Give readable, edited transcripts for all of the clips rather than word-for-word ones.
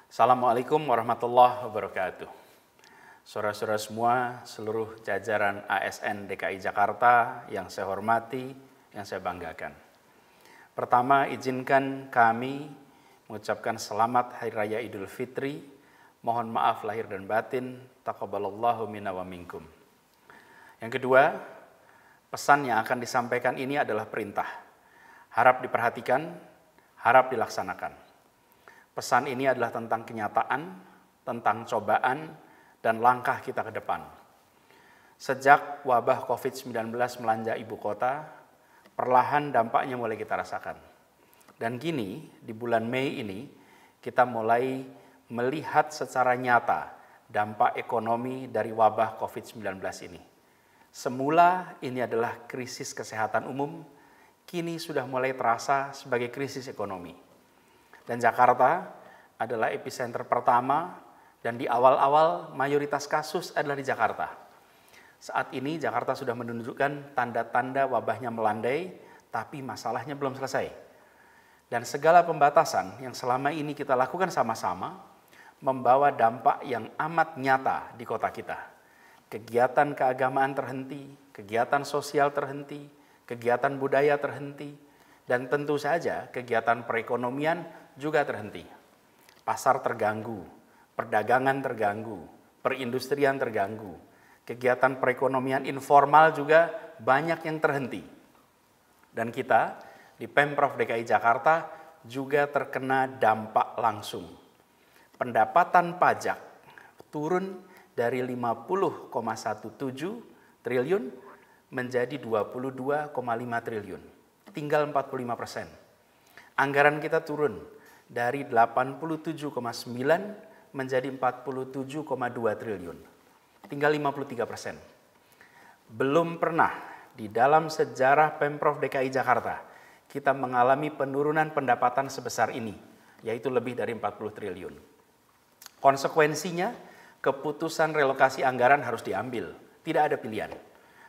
Assalamualaikum warahmatullahi wabarakatuh. Saudara-saudara semua, seluruh jajaran ASN DKI Jakarta yang saya hormati, yang saya banggakan. Pertama, izinkan kami mengucapkan selamat Hari Raya Idul Fitri. Mohon maaf lahir dan batin. Taqabbalallahu minna wa minkum. Yang kedua, pesan yang akan disampaikan ini adalah perintah. Harap diperhatikan, harap dilaksanakan. Pesan ini adalah tentang kenyataan, tentang cobaan, dan langkah kita ke depan. Sejak wabah COVID-19 melanda ibu kota, perlahan dampaknya mulai kita rasakan. Dan kini, di bulan Mei ini, kita mulai melihat secara nyata dampak ekonomi dari wabah COVID-19 ini. Semula ini adalah krisis kesehatan umum, kini sudah mulai terasa sebagai krisis ekonomi. Dan Jakarta adalah epicenter pertama dan di awal-awal mayoritas kasus adalah di Jakarta. Saat ini Jakarta sudah menunjukkan tanda-tanda wabahnya melandai, tapi masalahnya belum selesai. Dan segala pembatasan yang selama ini kita lakukan sama-sama membawa dampak yang amat nyata di kota kita. Kegiatan keagamaan terhenti, kegiatan sosial terhenti, kegiatan budaya terhenti, dan tentu saja kegiatan perekonomian juga terhenti. Pasar terganggu, perdagangan terganggu, perindustrian terganggu, kegiatan perekonomian informal juga banyak yang terhenti. Dan kita di Pemprov DKI Jakarta juga terkena dampak langsung. Pendapatan pajak turun dari 50,17 triliun menjadi 22,5 triliun, tinggal 45%. Anggaran kita turun dari 87,9 menjadi 47,2 triliun, tinggal 53%. Belum pernah di dalam sejarah Pemprov DKI Jakarta kita mengalami penurunan pendapatan sebesar ini, yaitu lebih dari 40 triliun. Konsekuensinya, keputusan relokasi anggaran harus diambil, tidak ada pilihan.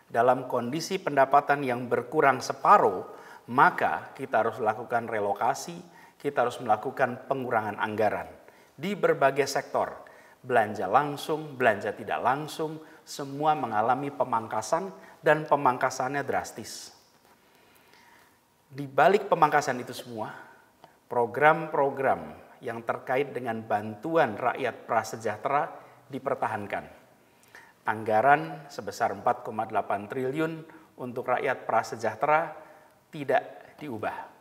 Dalam kondisi pendapatan yang berkurang separuh, maka kita harus melakukan relokasi, kita harus melakukan pengurangan anggaran di berbagai sektor. Belanja langsung, belanja tidak langsung, semua mengalami pemangkasan dan pemangkasannya drastis. Di balik pemangkasan itu semua, program-program yang terkait dengan bantuan rakyat prasejahtera dipertahankan. Anggaran sebesar 4,8 triliun untuk rakyat prasejahtera tidak diubah.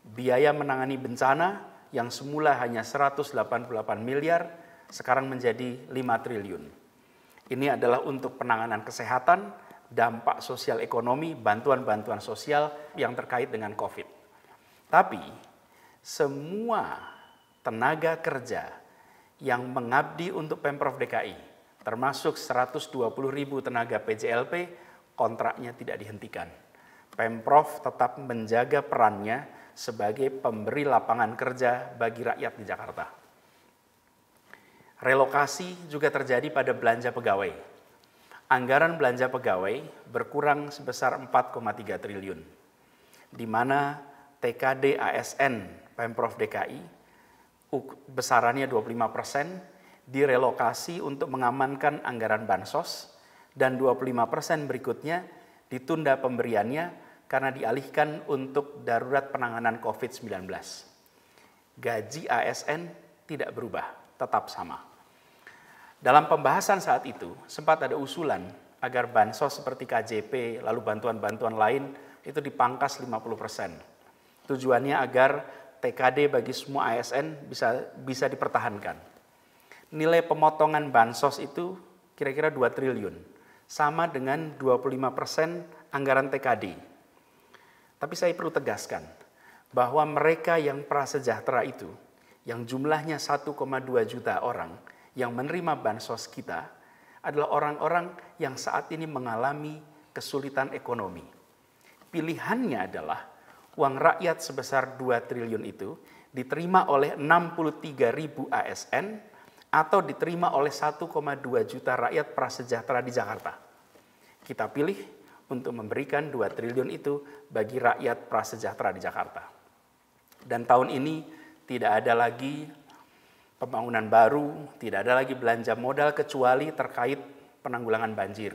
Biaya menangani bencana yang semula hanya 188 miliar, sekarang menjadi 5 triliun. Ini adalah untuk penanganan kesehatan, dampak sosial ekonomi, bantuan-bantuan sosial yang terkait dengan COVID. Tapi, semua tenaga kerja yang mengabdi untuk Pemprov DKI, termasuk 120.000 tenaga PJLP, kontraknya tidak dihentikan. Pemprov tetap menjaga perannya sebagai pemberi lapangan kerja bagi rakyat di Jakarta. Relokasi juga terjadi pada belanja pegawai. Anggaran belanja pegawai berkurang sebesar 4,3 triliun, di mana TKD ASN Pemprov DKI besarannya 25% direlokasi untuk mengamankan anggaran bansos, dan 25% berikutnya ditunda pemberiannya karena dialihkan untuk darurat penanganan COVID-19. Gaji ASN tidak berubah, tetap sama. Dalam pembahasan saat itu, sempat ada usulan agar bansos seperti KJP, lalu bantuan-bantuan lain itu dipangkas 50%. Tujuannya agar TKD bagi semua ASN bisa dipertahankan. Nilai pemotongan bansos itu kira-kira 2 triliun, sama dengan 25% anggaran TKD. Tapi saya perlu tegaskan bahwa mereka yang prasejahtera itu, yang jumlahnya 1,2 juta orang yang menerima bansos kita, adalah orang-orang yang saat ini mengalami kesulitan ekonomi. Pilihannya adalah uang rakyat sebesar 2 triliun itu diterima oleh 63.000 ASN atau diterima oleh 1,2 juta rakyat prasejahtera di Jakarta. Kita pilih untuk memberikan 2 triliun itu bagi rakyat prasejahtera di Jakarta. Dan tahun ini tidak ada lagi pembangunan baru, tidak ada lagi belanja modal kecuali terkait penanggulangan banjir.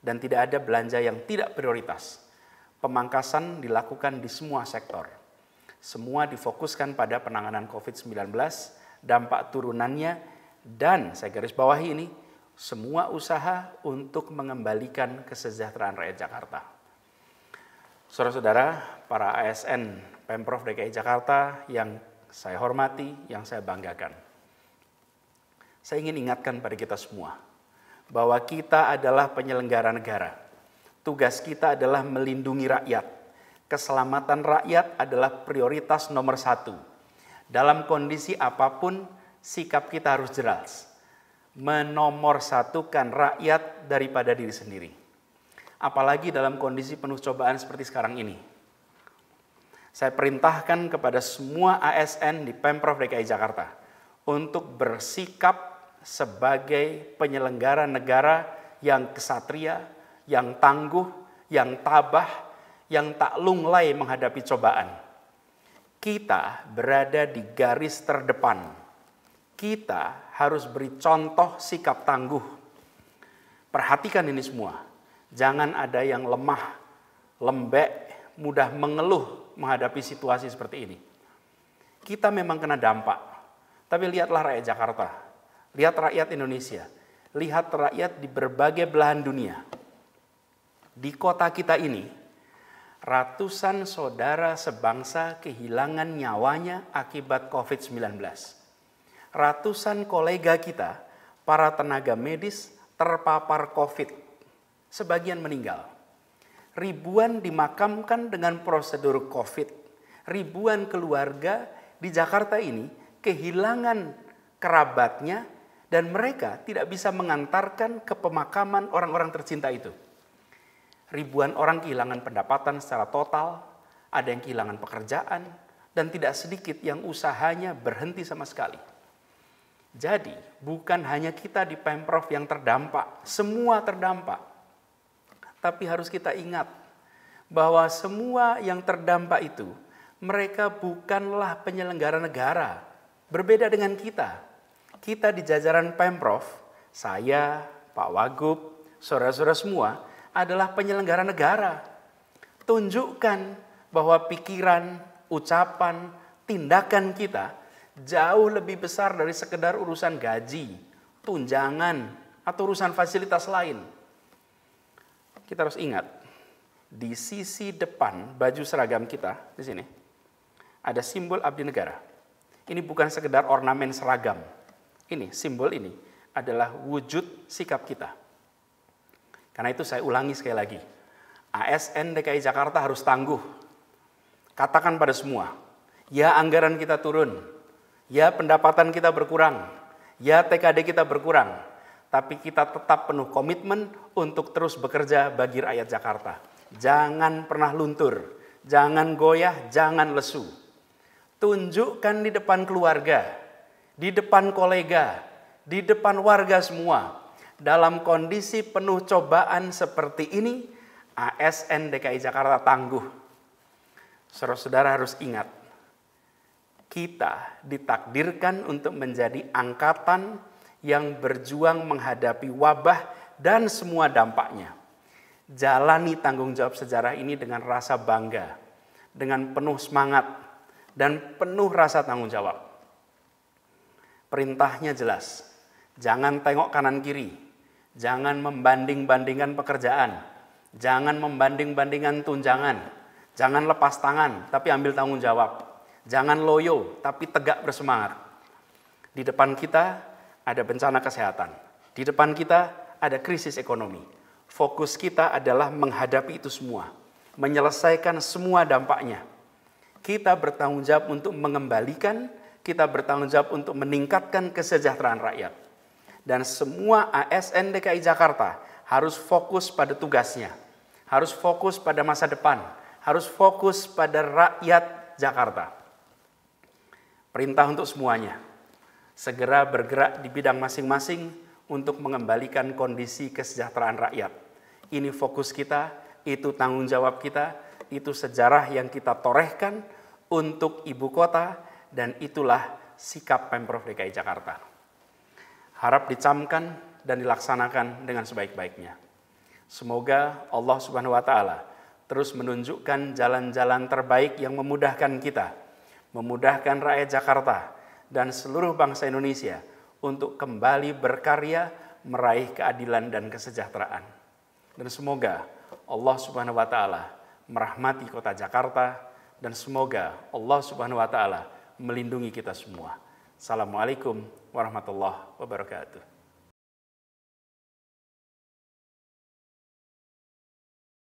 Dan tidak ada belanja yang tidak prioritas. Pemangkasan dilakukan di semua sektor. Semua difokuskan pada penanganan COVID-19, dampak turunannya, dan saya garis bawahi ini, semua usaha untuk mengembalikan kesejahteraan rakyat Jakarta. Saudara-saudara, para ASN Pemprov DKI Jakarta yang saya hormati, yang saya banggakan. Saya ingin ingatkan pada kita semua, bahwa kita adalah penyelenggara negara. Tugas kita adalah melindungi rakyat. Keselamatan rakyat adalah prioritas nomor 1. Dalam kondisi apapun, sikap kita harus jelas. Menomorsatukan rakyat daripada diri sendiri. Apalagi dalam kondisi penuh cobaan seperti sekarang ini. Saya perintahkan kepada semua ASN di Pemprov DKI Jakarta untuk bersikap sebagai penyelenggara negara yang kesatria, yang tangguh, yang tabah, yang tak lunglai menghadapi cobaan. Kita berada di garis terdepan. Kita harus beri contoh sikap tangguh. Perhatikan ini semua. Jangan ada yang lemah, lembek, mudah mengeluh menghadapi situasi seperti ini. Kita memang kena dampak. Tapi lihatlah rakyat Jakarta. Lihat rakyat Indonesia. Lihat rakyat di berbagai belahan dunia. Di kota kita ini, ratusan saudara sebangsa kehilangan nyawanya akibat COVID-19. Ratusan kolega kita, para tenaga medis, terpapar COVID. Sebagian meninggal. Ribuan dimakamkan dengan prosedur COVID. Ribuan keluarga di Jakarta ini kehilangan kerabatnya dan mereka tidak bisa mengantarkan ke pemakaman orang-orang tercinta itu. Ribuan orang kehilangan pendapatan secara total, ada yang kehilangan pekerjaan, dan tidak sedikit yang usahanya berhenti sama sekali. Jadi, bukan hanya kita di Pemprov yang terdampak, semua terdampak. Tapi harus kita ingat bahwa semua yang terdampak itu, mereka bukanlah penyelenggara negara. Berbeda dengan kita. Kita di jajaran Pemprov, saya, Pak Wagub, saudara-saudara semua, adalah penyelenggara negara. Tunjukkan bahwa pikiran, ucapan, tindakan kita jauh lebih besar dari sekedar urusan gaji, tunjangan, atau urusan fasilitas lain. Kita harus ingat, di sisi depan baju seragam kita, di sini, ada simbol abdi negara. Ini bukan sekedar ornamen seragam. Ini, simbol ini adalah wujud sikap kita. Karena itu saya ulangi sekali lagi, ASN DKI Jakarta harus tangguh. Katakan pada semua, ya anggaran kita turun, ya pendapatan kita berkurang, ya TKD kita berkurang, tapi kita tetap penuh komitmen untuk terus bekerja bagi rakyat Jakarta. Jangan pernah luntur, jangan goyah, jangan lesu. Tunjukkan di depan keluarga, di depan kolega, di depan warga semua. Dalam kondisi penuh cobaan seperti ini, ASN DKI Jakarta tangguh. Saudara-saudara harus ingat, kita ditakdirkan untuk menjadi angkatan yang berjuang menghadapi wabah dan semua dampaknya. Jalani tanggung jawab sejarah ini dengan rasa bangga, dengan penuh semangat, dan penuh rasa tanggung jawab. Perintahnya jelas, jangan tengok kanan kiri, jangan membanding-bandingkan pekerjaan, jangan membanding-bandingkan tunjangan, jangan lepas tangan tapi ambil tanggung jawab, jangan loyo tapi tegak bersemangat. Di depan kita ada bencana kesehatan, di depan kita ada krisis ekonomi. Fokus kita adalah menghadapi itu semua, menyelesaikan semua dampaknya. Kita bertanggung jawab untuk mengembalikan, kita bertanggung jawab untuk meningkatkan kesejahteraan rakyat. Dan semua ASN DKI Jakarta harus fokus pada tugasnya, harus fokus pada masa depan, harus fokus pada rakyat Jakarta. Perintah untuk semuanya, segera bergerak di bidang masing-masing untuk mengembalikan kondisi kesejahteraan rakyat. Ini fokus kita, itu tanggung jawab kita, itu sejarah yang kita torehkan untuk ibu kota, dan itulah sikap Pemprov DKI Jakarta. Harap dicamkan dan dilaksanakan dengan sebaik-baiknya. Semoga Allah Subhanahu wa Ta'ala terus menunjukkan jalan-jalan terbaik yang memudahkan kita, memudahkan rakyat Jakarta dan seluruh bangsa Indonesia untuk kembali berkarya meraih keadilan dan kesejahteraan. Dan semoga Allah Subhanahu wa Ta'ala merahmati kota Jakarta dan semoga Allah Subhanahu wa Ta'ala melindungi kita semua. Assalamualaikum warahmatullahi wabarakatuh.